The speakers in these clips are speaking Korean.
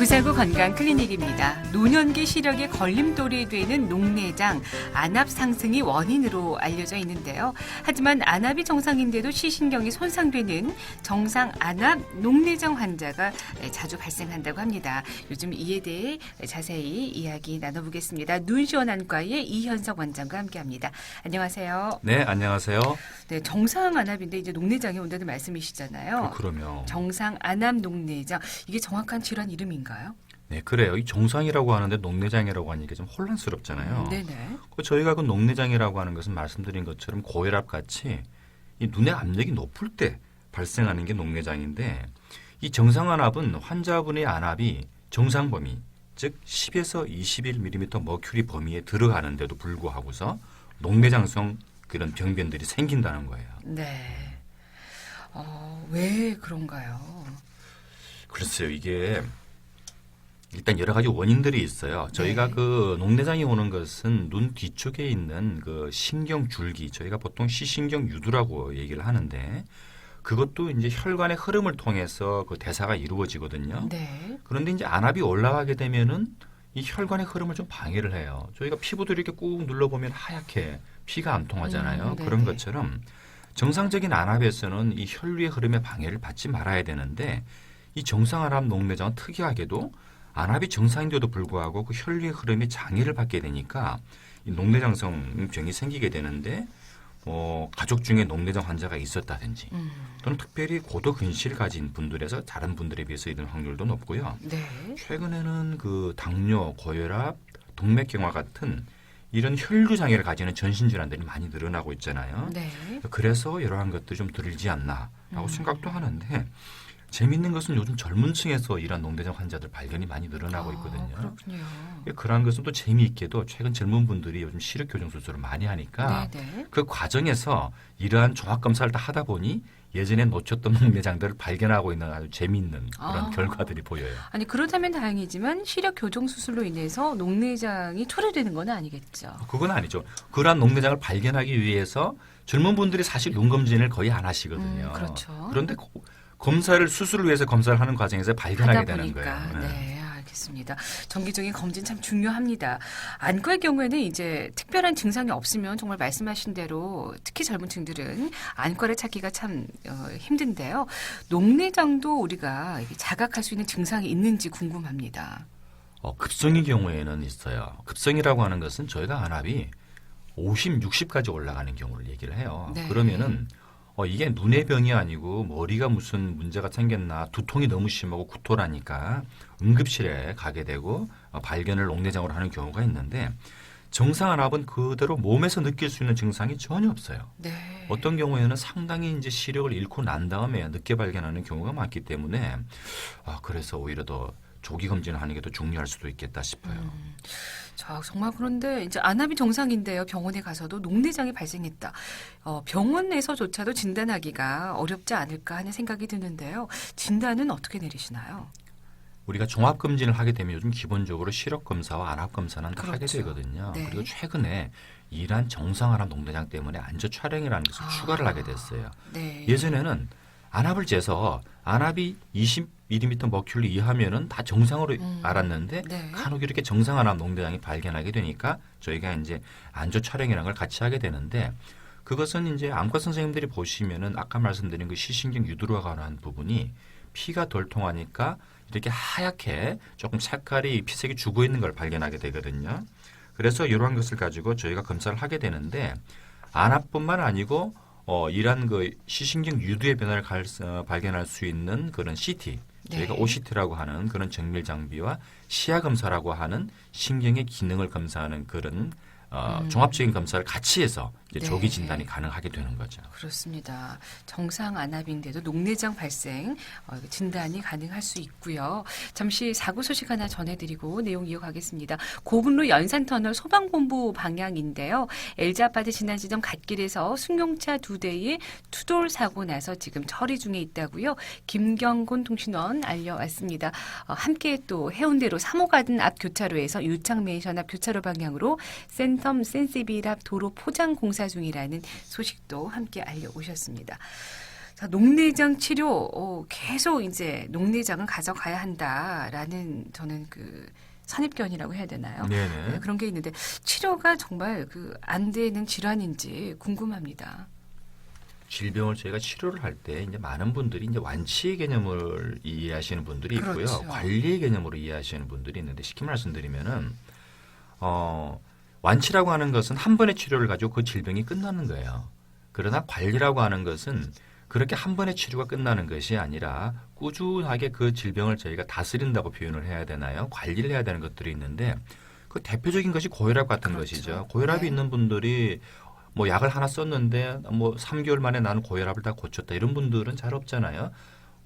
구사구 건강 클리닉입니다. 노년기 시력의 걸림돌이 되는 녹내장, 안압 상승이 원인으로 알려져 있는데요. 하지만 안압이 정상인데도 시신경이 손상되는 정상 안압 녹내장 환자가 자주 발생한다고 합니다. 요즘 이에 대해 자세히 이야기 나눠보겠습니다. 눈시원안과의 이현석 원장과 함께합니다. 안녕하세요. 네, 안녕하세요. 네, 정상 안압인데 이제 녹내장이 온다는 말씀이시잖아요. 그럼요. 정상 안압 녹내장, 이게 정확한 질환 이름인가요? 네, 그래요. 이 정상이라고 하는데 녹내장이라고 하니까 좀 혼란스럽잖아요. 네네. 저희가 그 녹내장이라고 하는 것은 말씀드린 것처럼 고혈압 같이 이 눈의 압력이 높을 때 발생하는 게 녹내장인데, 이 정상 안압은 환자분의 안압이 정상 범위, 즉 10에서 21mm 머큐리 범위에 들어가는데도 불구하고서 녹내장성 그런 병변들이 생긴다는 거예요. 네. 왜 그런가요? 글쎄요, 이게 일단 여러 가지 원인들이 있어요. 저희가 네. 그 녹내장이 오는 것은 눈 뒤쪽에 있는 그 신경 줄기, 저희가 보통 시신경 유두라고 얘기를 하는데, 그것도 이제 혈관의 흐름을 통해서 그 대사가 이루어지거든요. 네. 그런데 이제 안압이 올라가게 되면은 이 혈관의 흐름을 좀 방해를 해요. 저희가 피부도 이렇게 꾹 눌러보면 하얗게 피가 안 통하잖아요. 네네. 그런 것처럼 정상적인 안압에서는 이 혈류의 흐름에 방해를 받지 말아야 되는데, 이 정상 안압 녹내장은 특이하게도 안압이 정상인데도 불구하고 그 혈류의 흐름에 장애를 받게 되니까 이 녹내장성 병이 생기게 되는데, 가족 중에 녹내장 환자가 있었다든지 또는 특별히 고도 근시를 가진 분들에서 다른 분들에 비해서 이런 확률도 높고요. 네. 최근에는 그 당뇨, 고혈압, 동맥경화 같은 이런 혈류 장애를 가지는 전신 질환들이 많이 늘어나고 있잖아요. 네. 그래서 이러한 것들이 좀 들지 않나라고 생각도 하는데, 재미있는 것은 요즘 젊은 층에서 이런 녹내장 환자들 발견이 많이 늘어나고 있거든요. 그렇군요. 그러한 것은 또 재미있게도 최근 젊은 분들이 요즘 시력 교정 수술을 많이 하니까 네네. 그 과정에서 이러한 종합 검사를 다 하다 보니 예전에 놓쳤던 녹내장들을 발견하고 있는 아주 재미있는 그런 결과들이 보여요. 아니, 그렇다면 다행이지만 시력 교정 수술로 인해서 녹내장이 초래되는 건 아니겠죠. 그건 아니죠. 그러한 녹내장을 발견하기 위해서 젊은 분들이 사실 눈 검진을 거의 안 하시거든요. 그렇죠. 그런데 검사를 수술을 위해서 검사를 하는 과정에서 발견하게 하다 되는 보니까. 거예요. 네, 알겠습니다. 정기적인 검진 참 중요합니다. 안과의 경우에는 이제 특별한 증상이 없으면 정말 말씀하신 대로 특히 젊은 층들은 안과를 찾기가 참 힘든데요. 녹내장도 우리가 이게 자각할 수 있는 증상이 있는지 궁금합니다. 급성의 경우에는 있어요. 급성이라고 하는 것은 저희가 안압이 50, 60까지 올라가는 경우를 얘기를 해요. 네. 그러면은 이게 눈의 병이 아니고 머리가 무슨 문제가 생겼나, 두통이 너무 심하고 구토라니까 응급실에 가게 되고 발견을 녹내장으로 하는 경우가 있는데, 정상 안압은 그대로 몸에서 느낄 수 있는 증상이 전혀 없어요. 네. 어떤 경우에는 상당히 이제 시력을 잃고 난 다음에 늦게 발견하는 경우가 많기 때문에 그래서 오히려 더 조기 검진을 하는 게 더 중요할 수도 있겠다 싶어요. 자, 정말 그런데 이제 안압이 정상인데요. 병원에 가서도 녹내장이 발생했다. 병원에서조차도 진단하기가 어렵지 않을까 하는 생각이 드는데요. 진단은 어떻게 내리시나요? 우리가 종합 검진을 하게 되면 요즘 기본적으로 시력 검사와 안압 검사는 다 하게 그렇죠. 되거든요. 네. 그리고 최근에 이러한 정상 안압 녹내장 때문에 안저 촬영이라는 것을 추가를 하게 됐어요. 네. 예전에는 안압을 재서 안압이 20mm 머큐리 이하면은 다 정상으로 알았는데, 네. 간혹 이렇게 정상 안압 녹내장이 발견하게 되니까 저희가 이제 안저 촬영이라는 걸 같이 하게 되는데, 그것은 이제 안과 선생님들이 보시면은 아까 말씀드린 그 시신경 유두로 관한 부분이 피가 덜 통하니까 이렇게 하얗게 조금 색깔이 피색이 죽어 있는 걸 발견하게 되거든요. 그래서 이러한 것을 가지고 저희가 검사를 하게 되는데, 안압뿐만 아니고 이러한 그 시신경 유두의 변화를 발견할 수 있는 그런 CT, 저희가 네. OCT라고 하는 그런 정밀 장비와 시야 검사라고 하는 신경의 기능을 검사하는 그런 종합적인 검사를 같이 해서 이제 네. 조기 진단이 가능하게 되는 거죠. 그렇습니다. 정상 안압인데도 녹내장 발생 진단이 가능할 수 있고요. 잠시 사고 소식 하나 전해드리고 내용 이어가겠습니다. 고분로 연산터널 소방본부 방향인데요. LG 아파트 지난 지점 갓길에서 승용차 2대의 추돌 사고 나서 지금 처리 중에 있다고요. 김경곤 통신원 알려왔습니다. 함께 또 해운대로 3호 가든 앞 교차로에서 유창맨션 앞 교차로 방향으로 센텀 센시빌 앞 도로 포장 공사 중이라는 소식도 함께 알려오셨습니다. 자, 녹내장 치료 계속 이제 녹내장은 가져가야 한다라는 저는 그 선입견이라고 해야 되나요? 네네. 네, 그런 게 있는데 치료가 정말 그 안 되는 질환인지 궁금합니다. 질병을 저희가 치료를 할 때 이제 많은 분들이 이제 완치의 개념을 이해하시는 분들이 있고요. 그렇죠. 관리의 개념으로 이해하시는 분들이 있는데 쉽게 말씀드리면은 완치라고 하는 것은 한 번의 치료를 가지고 그 질병이 끝나는 거예요. 그러나 관리라고 하는 것은 그렇게 한 번의 치료가 끝나는 것이 아니라 꾸준하게 그 질병을 저희가 다스린다고 표현을 해야 되나요? 관리를 해야 되는 것들이 있는데 그 대표적인 것이 고혈압 같은 그렇죠. 것이죠. 고혈압이 네. 있는 분들이 뭐 약을 하나 썼는데 뭐 3개월 만에 나는 고혈압을 다 고쳤다. 이런 분들은 잘 없잖아요.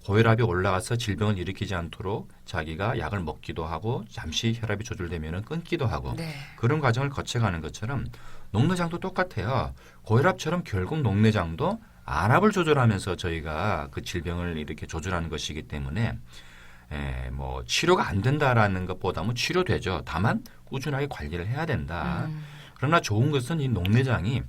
고혈압이 올라가서 질병을 일으키지 않도록 자기가 약을 먹기도 하고 잠시 혈압이 조절되면 끊기도 하고 네. 그런 과정을 거쳐가는 것처럼 녹내장도 똑같아요. 고혈압처럼 결국 녹내장도 안압을 조절하면서 저희가 그 질병을 이렇게 조절하는 것이기 때문에 뭐 치료가 안 된다라는 것보다는 치료되죠. 다만 꾸준하게 관리를 해야 된다. 그러나 좋은 것은 이 녹내장이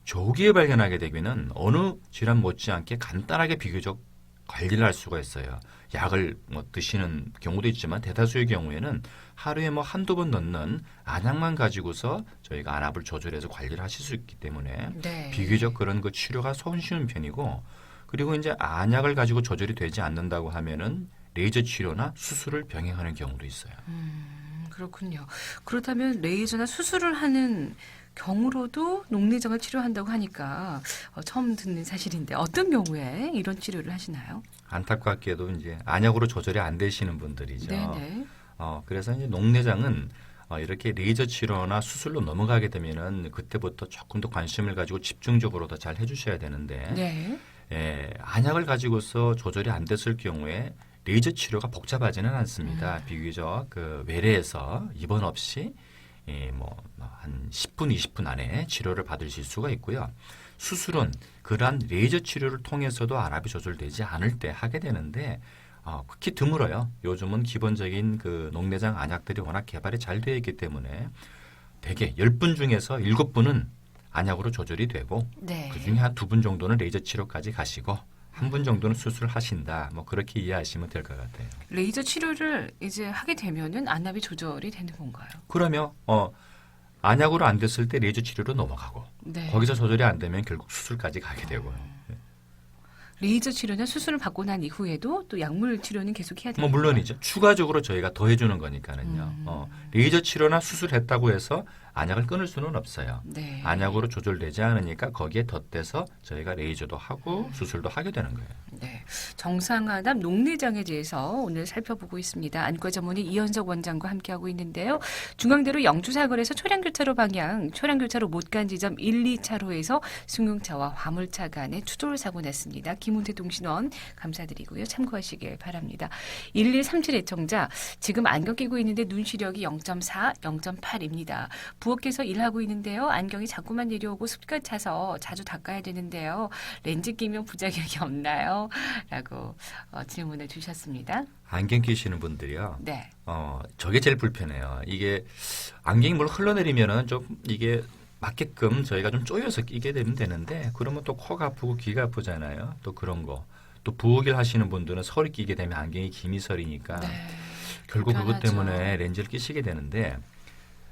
조기에 발견하게 되면은 어느 질환 못지않게 간단하게 비교적 관리를 할 수가 있어요. 약을 뭐 드시는 경우도 있지만 대다수의 경우에는 하루에 뭐 한두 번 넣는 안약만 가지고서 저희가 안압을 조절해서 관리를 하실 수 있기 때문에 네. 비교적 그런 그 치료가 손쉬운 편이고 그리고 이제 안약을 가지고 조절이 되지 않는다고 하면은 레이저 치료나 수술을 병행하는 경우도 있어요. 그렇군요. 그렇다면 레이저나 수술을 하는 경우로도 녹내장을 치료한다고 하니까 처음 듣는 사실인데 어떤 경우에 이런 치료를 하시나요? 안타깝게도 이제 안약으로 조절이 안 되시는 분들이죠. 네네. 그래서 이제 녹내장은 이렇게 레이저 치료나 수술로 넘어가게 되면은 그때부터 조금 더 관심을 가지고 집중적으로 더 잘 해주셔야 되는데 네. 안약을 가지고서 조절이 안 됐을 경우에 레이저 치료가 복잡하지는 않습니다. 비교적 그 외래에서 입원 없이 한 10분, 20분 안에 치료를 받으실 수가 있고요. 수술은 그러한 레이저 치료를 통해서도 안압이 조절되지 않을 때 하게 되는데 극히 드물어요. 요즘은 기본적인 그 녹내장 안약들이 워낙 개발이 잘 되어 있기 때문에 대개 10분 중에서 7분은 안약으로 조절이 되고 네. 그중에 한 2분 정도는 레이저 치료까지 가시고 한 분 정도는 수술을 하신다. 뭐 그렇게 이해하시면 될 것 같아요. 레이저 치료를 이제 하게 되면은 안압이 조절이 되는 건가요? 그러면 안약으로 안 됐을 때 레이저 치료로 넘어가고 네. 거기서 조절이 안 되면 결국 수술까지 가게 되고요. 레이저 치료나 수술을 받고 난 이후에도 또 약물 치료는 계속 해야 뭐 돼요. 물론이죠. 추가적으로 저희가 더 해주는 거니까는요. 레이저 치료나 수술했다고 해서 안약을 끊을 수는 없어요. 네. 안약으로 조절되지 않으니까 거기에 덧대서 저희가 레이저도 하고 수술도 하게 되는 거예요. 네. 정상안압 녹내장에 대해서 오늘 살펴보고 있습니다. 안과 전문의 이현석 원장과 함께하고 있는데요. 중앙대로 영주사거리에서 초량교차로 방향, 초량교차로 못 간 지점 1, 2차로에서 승용차와 화물차 간에 추돌 사고 났습니다. 김훈태 동신원 감사드리고요. 참고하시길 바랍니다. 1137 애청자, 지금 안경 끼고 있는데 눈 시력이 0.4, 0.8입니다. 부엌에서 일하고 있는데요. 안경이 자꾸만 내려오고 습관 차서 자주 닦아야 되는데요. 렌즈 끼면 부작용이 없나요? 라고 질문을 주셨습니다. 안경 끼시는 분들이요. 네. 저게 제일 불편해요. 이게 안경이 물 흘러내리면은 좀 이게 맞게끔 저희가 좀 조여서 끼게 되면 되는데 그러면 또 코가 아프고 귀가 아프잖아요. 또 그런 거. 또 부엌일 하시는 분들은 설이 끼게 되면 안경이 기미설이니까 네. 결국 그것 불편하죠. 때문에 렌즈를 끼시게 되는데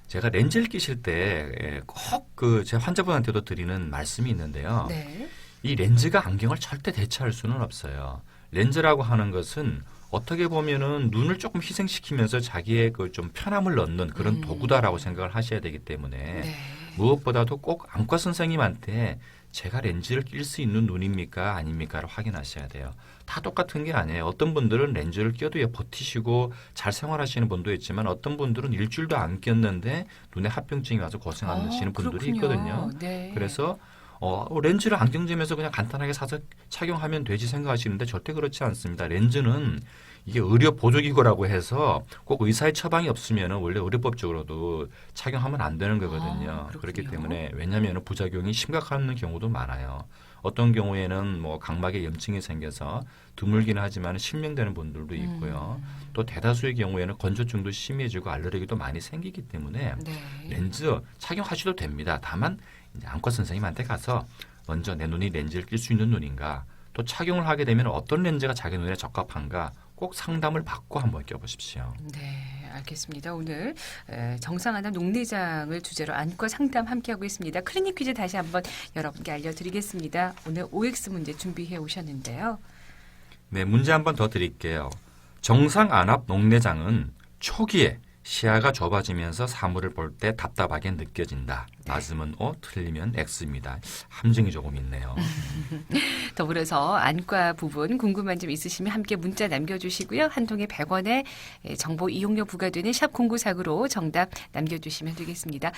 제가 렌즈를 끼실 때 꼭 그 제 환자분한테도 드리는 말씀이 있는데요. 네. 이 렌즈가 안경을 절대 대체할 수는 없어요. 렌즈라고 하는 것은 어떻게 보면은 눈을 조금 희생시키면서 자기의 그 좀 편함을 넣는 그런 도구다라고 생각을 하셔야 되기 때문에 네. 무엇보다도 꼭 안과 선생님한테 제가 렌즈를 낄 수 있는 눈입니까 아닙니까를 확인하셔야 돼요. 다 똑같은 게 아니에요. 어떤 분들은 렌즈를 껴도 버티시고 잘 생활하시는 분도 있지만 어떤 분들은 일주일도 안 꼈는데 눈에 합병증이 와서 고생하시는 분들이 그렇군요. 있거든요. 네. 그래서 렌즈를 안경점에서 그냥 간단하게 사서 착용하면 되지 생각하시는데 절대 그렇지 않습니다. 렌즈는 이게 의료 보조기구라고 해서 꼭 의사의 처방이 없으면 원래 의료법적으로도 착용하면 안 되는 거거든요. 그렇군요. 그렇기 때문에 왜냐하면 부작용이 심각한 경우도 많아요. 어떤 경우에는 뭐 각막에 염증이 생겨서 드물기는 하지만 실명되는 분들도 있고요. 또 대다수의 경우에는 건조증도 심해지고 알레르기도 많이 생기기 때문에 네. 렌즈 착용하셔도 됩니다. 다만 이제 안과 선생님한테 가서 먼저 내 눈이 렌즈를 낄 수 있는 눈인가 또 착용을 하게 되면 어떤 렌즈가 자기 눈에 적합한가 꼭 상담을 받고 한번 껴보십시오. 네, 알겠습니다. 오늘 정상안암 녹내장을 주제로 안과 상담 함께하고 있습니다. 클리닉 퀴즈 다시 한번 여러분께 알려드리겠습니다. 오늘 OX 문제 준비해 오셨는데요. 네, 문제 한번 더 드릴게요. 정상 안압 녹내장은 초기에 시야가 좁아지면서 사물을 볼 때 답답하게 느껴진다. 맞으면 O, 틀리면 X입니다. 함정이 조금 있네요. 더불어서 안과 부분 궁금한 점 있으시면 함께 문자 남겨주시고요. 한 통에 100원의 정보 이용료 부과되는 샵 0949로 정답 남겨주시면 되겠습니다.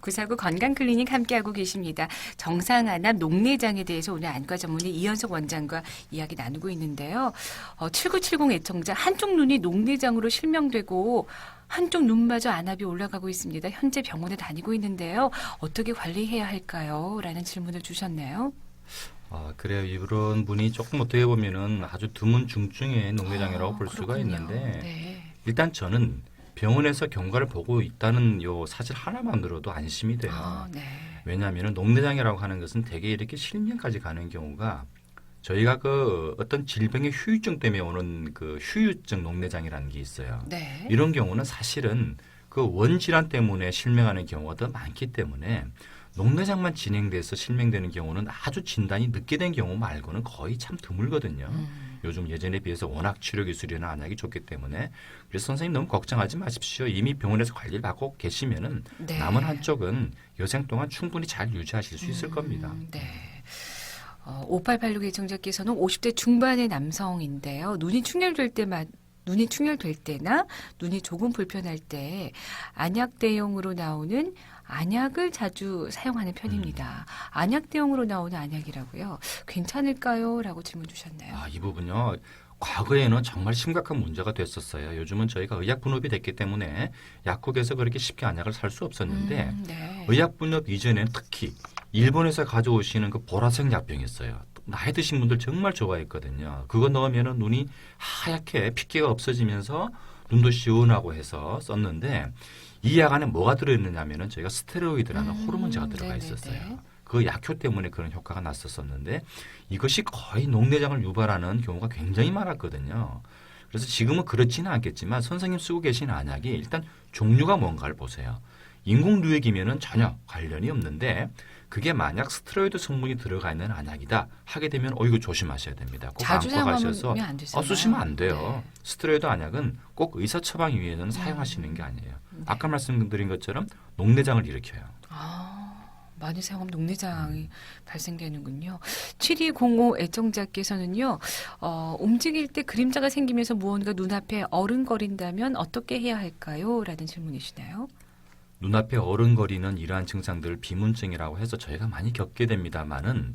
949 건강클리닉 함께하고 계십니다. 정상안압 녹내장에 대해서 오늘 안과 전문의 이현석 원장과 이야기 나누고 있는데요. 7970 애청자 한쪽 눈이 녹내장으로 실명되고 한쪽 눈마저 안압이 올라가고 있습니다. 현재 병원에 다니고 있는데요. 어떻게 관리해야 할까요? 라는 질문을 주셨네요. 그래요. 이런 분이 조금 어떻게 보면은 아주 드문 중증의 녹내장이라고 볼 수가 그렇군요. 있는데 네. 일단 저는 병원에서 경과를 보고 있다는 요 사실 하나만으로도 안심이 돼요. 네. 왜냐하면 녹내장이라고 하는 것은 대개 이렇게 실명까지 가는 경우가 저희가 그 어떤 질병의 후유증 때문에 오는 그 후유증 녹내장이라는 게 있어요. 네. 이런 경우는 사실은 그 원질환 때문에 실명하는 경우가 더 많기 때문에 녹내장만 진행돼서 실명되는 경우는 아주 진단이 늦게 된 경우 말고는 거의 참 드물거든요. 요즘 예전에 비해서 워낙 치료 기술이나 안약이 좋기 때문에 그래서 선생님 너무 걱정하지 마십시오. 이미 병원에서 관리를 받고 계시면은 네. 남은 한쪽은 여생 동안 충분히 잘 유지하실 수 있을 겁니다. 네. 5886 애청자께서는 50대 중반의 남성인데요. 눈이 충혈될 때나 눈이 조금 불편할 때 안약 대용으로 나오는 안약을 자주 사용하는 편입니다. 안약 대용으로 나오는 안약이라고요. 괜찮을까요? 라고 질문 주셨네요. 이 부분요. 과거에는 정말 심각한 문제가 됐었어요. 요즘은 저희가 의약 분업이 됐기 때문에 약국에서 그렇게 쉽게 안약을 살 수 없었는데 네. 의약 분업 이전에는 특히 일본에서 가져오시는 그 보라색 약병이 있어요. 나이 드신 분들 정말 좋아했거든요. 그거 넣으면 눈이 하얗게 핏기가 없어지면서 눈도 시원하고 해서 썼는데 이 약 안에 뭐가 들어있느냐면은 저희가 스테로이드라는 호르몬제가 들어가 네네네. 있었어요. 그 약효 때문에 그런 효과가 났었었는데 이것이 거의 녹내장을 유발하는 경우가 굉장히 많았거든요. 그래서 지금은 그렇지는 않겠지만 선생님 쓰고 계신 안약이 일단 종류가 뭔가를 보세요. 인공누액이면은 전혀 관련이 없는데 그게 만약 스테로이드 성분이 들어가 있는 안약이다 하게 되면 이거 조심하셔야 됩니다. 꼭 자주 안과 가셔서 사용하면 안 되잖아요. 쓰시면 안 돼요. 네. 스테로이드 안약은 꼭 의사 처방 이외에는 사용하시는 게 아니에요. 아까 말씀드린 것처럼 녹내장을 일으켜요. 많이 사용하면 녹내장이 발생되는군요. 7205 애청자께서는요. 움직일 때 그림자가 생기면서 무언가 눈앞에 어른거린다면 어떻게 해야 할까요? 라는 질문이시나요? 눈앞에 어른거리는 이러한 증상들을 비문증이라고 해서 저희가 많이 겪게 됩니다만은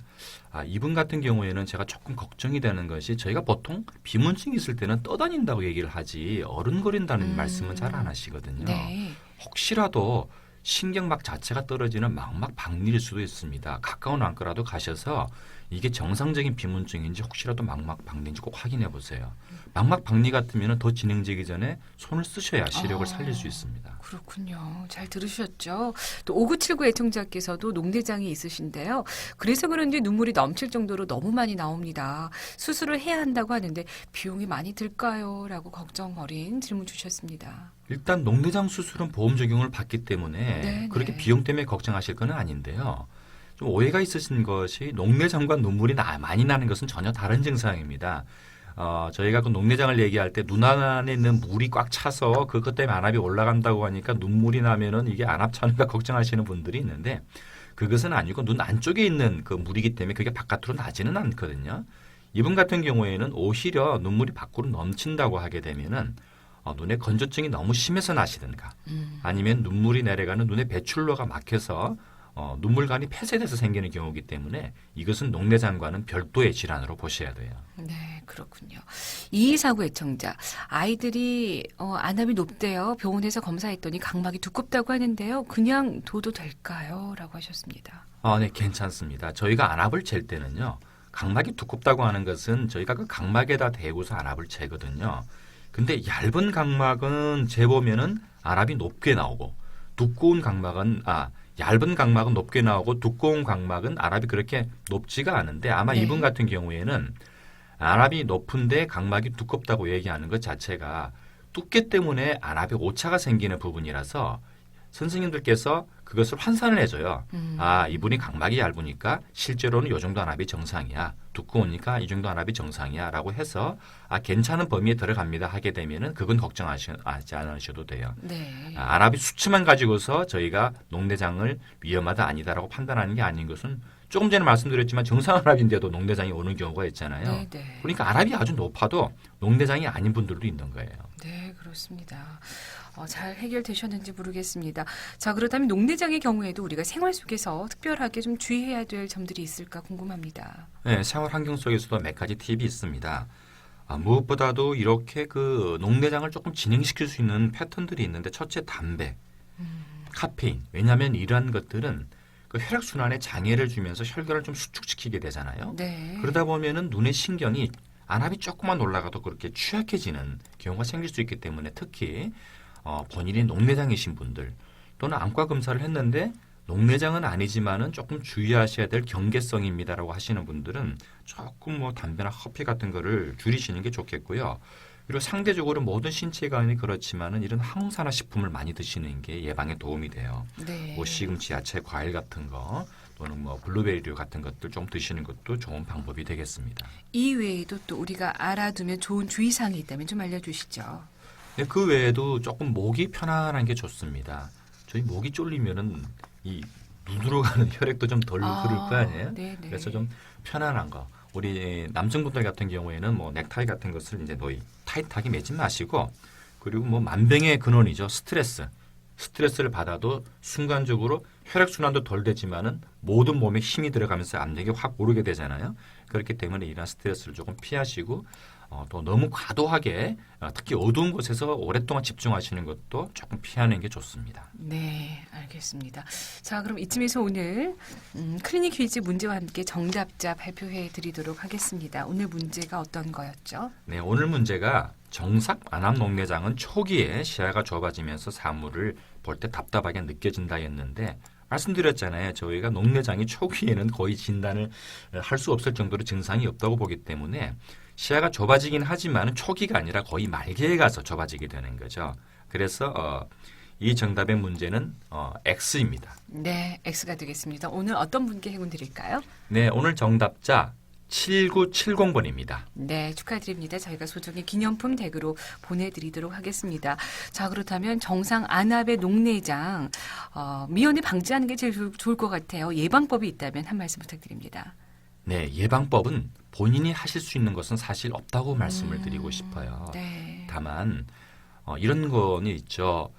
이분 같은 경우에는 제가 조금 걱정이 되는 것이 저희가 보통 비문증이 있을 때는 떠다닌다고 얘기를 하지 어른거린다는 말씀은 잘 안 하시거든요. 네. 혹시라도 신경막 자체가 떨어지는 망막 박리일 수도 있습니다. 가까운 안과라도 가셔서 이게 정상적인 비문증인지 혹시라도 망막 박리인지 꼭 확인해 보세요. 망막 박리 같으면 더 진행되기 전에 손을 쓰셔야 시력을 살릴 수 있습니다. 그렇군요. 잘 들으셨죠? 또 5979 애청자께서도 녹내장이 있으신데요. 그래서 그런지 눈물이 넘칠 정도로 너무 많이 나옵니다. 수술을 해야 한다고 하는데 비용이 많이 들까요? 라고 걱정 어린 질문 주셨습니다. 일단 녹내장 수술은 보험 적용을 받기 때문에 네, 그렇게 네. 비용 때문에 걱정하실 건 아닌데요. 좀 오해가 있으신 것이 녹내장과 눈물이 많이 나는 것은 전혀 다른 증상입니다. 저희가 그 녹내장을 얘기할 때 눈 안에 있는 물이 꽉 차서 그것 때문에 안압이 올라간다고 하니까 눈물이 나면은 이게 안압 차는가 걱정하시는 분들이 있는데 그것은 아니고 눈 안쪽에 있는 그 물이기 때문에 그게 바깥으로 나지는 않거든요. 이분 같은 경우에는 오히려 눈물이 밖으로 넘친다고 하게 되면은 눈에 건조증이 너무 심해서 나시든가 아니면 눈물이 내려가는 눈의 배출로가 막혀서 눈물관이 폐쇄돼서 생기는 경우이기 때문에 이것은 녹내장과는 별도의 질환으로 보셔야 돼요. 네, 그렇군요. 2249 애청자. 아이들이 안압이 높대요. 병원에서 검사했더니 각막이 두껍다고 하는데요. 그냥 둬도 될까요? 라고 하셨습니다. 네, 괜찮습니다. 저희가 안압을 잴 때는요. 각막이 두껍다고 하는 것은 저희가 그 각막에다 대고서 안압을 재거든요. 근데 얇은 각막은 재보면은 안압이 높게 나오고 두꺼운 각막은 얇은 각막은 높게 나오고 두꺼운 각막은 안압이 그렇게 높지가 않은데 아마 네. 이분 같은 경우에는 안압이 높은데 각막이 두껍다고 얘기하는 것 자체가 두께 때문에 안압에 오차가 생기는 부분이라서 선생님들께서 그것을 환산을 해줘요. 아, 이분이 각막이 얇으니까 실제로는 이 정도 안압이 정상이야. 두꺼우니까 이 정도 안압이 정상이야. 라고 해서 아, 괜찮은 범위에 들어갑니다. 하게 되면은 그건 걱정하지 않으셔도 돼요. 네. 아, 안압이 수치만 가지고서 저희가 녹내장을 위험하다 아니다라고 판단하는 게 아닌 것은 조금 전에 말씀드렸지만 정상 안압인데도 녹내장이 오는 경우가 있잖아요. 네, 네. 그러니까 안압이 아주 높아도 녹내장이 아닌 분들도 있는 거예요. 네, 그렇습니다. 잘 해결되셨는지 모르겠습니다. 자, 그렇다면 녹내장의 경우에도 우리가 생활 속에서 특별하게 좀 주의해야 될 점들이 있을까 궁금합니다. 네, 생활 환경 속에서도 몇 가지 팁이 있습니다. 아, 무엇보다도 이렇게 그 녹내장을 조금 진행시킬 수 있는 패턴들이 있는데 첫째 담배, 카페인. 왜냐하면 이러한 것들은 그 혈액순환에 장애를 주면서 혈관을 좀 수축시키게 되잖아요. 네. 그러다 보면은 눈의 신경이 안압이 조금만 올라가도 그렇게 취약해지는 경우가 생길 수 있기 때문에 특히 본인이 녹내장이신 분들 또는 안과 검사를 했는데 녹내장은 아니지만은 조금 주의하셔야 될 경계성입니다라고 하시는 분들은 조금 뭐 담배나 커피 같은 거를 줄이시는 게 좋겠고요. 그리고 상대적으로 모든 신체관이 그렇지만은 이런 항산화 식품을 많이 드시는 게 예방에 도움이 돼요. 네. 뭐 시금치, 야채, 과일 같은 거 또는 뭐 블루베리류 같은 것들 좀 드시는 것도 좋은 방법이 되겠습니다. 이 외에도 또 우리가 알아두면 좋은 주의사항이 있다면 좀 알려주시죠. 네, 그 외에도 조금 목이 편안한 게 좋습니다. 저희 목이 쫄리면은 이 눈으로 가는 혈액도 좀 덜 흐를 거 아니에요? 네네. 그래서 좀 편안한 거. 우리 남성분들 같은 경우에는 뭐 넥타이 같은 것을 이제 거의 타이트하게 매지 마시고 그리고 뭐 만병의 근원이죠. 스트레스. 스트레스를 받아도 순간적으로 혈액순환도 덜 되지만은 모든 몸에 힘이 들어가면서 압력이 확 오르게 되잖아요. 그렇기 때문에 이런 스트레스를 조금 피하시고 또 너무 과도하게 특히 어두운 곳에서 오랫동안 집중하시는 것도 조금 피하는 게 좋습니다. 네, 알겠습니다. 자, 그럼 이쯤에서 오늘 클리닉 퀴즈 문제와 함께 정답자 발표해 드리도록 하겠습니다. 오늘 문제가 어떤 거였죠? 네, 오늘 문제가 정삭 안압 녹내장은 초기에 시야가 좁아지면서 사물을 볼 때 답답하게 느껴진다였는데 말씀드렸잖아요. 저희가 녹내장이 초기에는 거의 진단을 할 수 없을 정도로 증상이 없다고 보기 때문에 시야가 좁아지긴 하지만 초기가 아니라 거의 말기에 가서 좁아지게 되는 거죠. 그래서 이 정답의 문제는 X입니다. 네, X가 되겠습니다. 오늘 어떤 분께 행운 드릴까요? 네, 오늘 정답자 7970번입니다. 네, 축하드립니다. 저희가 소정의 기념품 댁으로 보내드리도록 하겠습니다. 자, 그렇다면 정상 안압의 녹내장 미연에 방지하는 게 제일 좋을 것 같아요. 예방법이 있다면 한 말씀 부탁드립니다. 네, 예방법은 본인이 하실 수 있는 것은 사실 없다고 말씀을 드리고 싶어요. 네. 다만 이런 거는 있죠.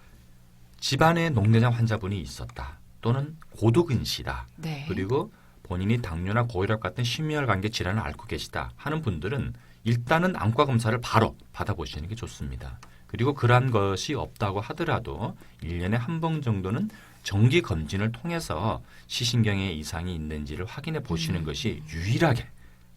집안에 녹내장 환자분이 있었다. 또는 고도근시다. 네. 그리고 본인이 당뇨나 고혈압 같은 심혈관계 질환을 앓고 계시다 하는 분들은 일단은 안과 검사를 바로 받아보시는 게 좋습니다. 그리고 그러한 것이 없다고 하더라도 1년에 한 번 정도는 정기 검진을 통해서 시신경에 이상이 있는지를 확인해 보시는 것이 유일하게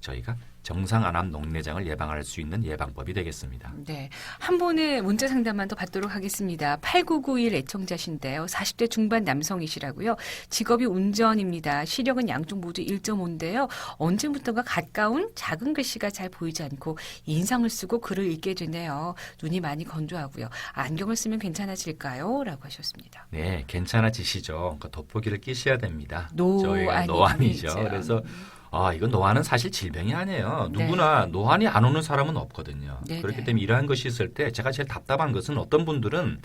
저희가 정상 안압 녹내장을 예방할 수 있는 예방법이 되겠습니다. 네. 한 분의 문자 상담만 더 받도록 하겠습니다. 8991 애청자신데요. 40대 중반 남성이시라고요. 직업이 운전입니다. 시력은 양쪽 모두 1.5인데요. 언제부턴가 가까운 작은 글씨가 잘 보이지 않고 인상을 쓰고 글을 읽게 되네요. 눈이 많이 건조하고요. 안경을 쓰면 괜찮아질까요? 라고 하셨습니다. 네, 괜찮아지시죠. 그러니까 돋보기를 끼셔야 됩니다. 노안이 저희가 노안이죠. 아니죠. 그래서 이건 노안은 사실 질병이 아니에요. 네. 누구나 노안이 안 오는 사람은 없거든요. 네, 그렇기 네. 때문에 이러한 것이 있을 때 제가 제일 답답한 것은 어떤 분들은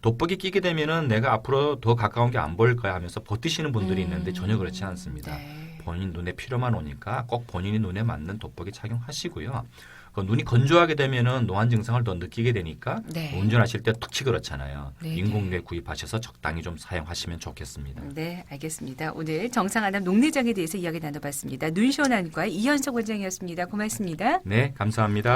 돋보기 끼게 되면은 내가 앞으로 더 가까운 게 안 보일 거야 하면서 버티시는 분들이 있는데 전혀 그렇지 않습니다. 네. 본인 눈에 필요만 오니까 꼭 본인이 눈에 맞는 돋보기 착용하시고요. 눈이 건조하게 되면은 노안 증상을 더 느끼게 되니까 네. 운전하실 때 특히 그렇잖아요. 네, 인공뇌 구입하셔서 적당히 좀 사용하시면 좋겠습니다. 네, 알겠습니다. 오늘 정상 안압 녹내장에 대해서 이야기 나눠봤습니다. 눈시원한과 이현석 원장이었습니다. 고맙습니다. 네, 감사합니다.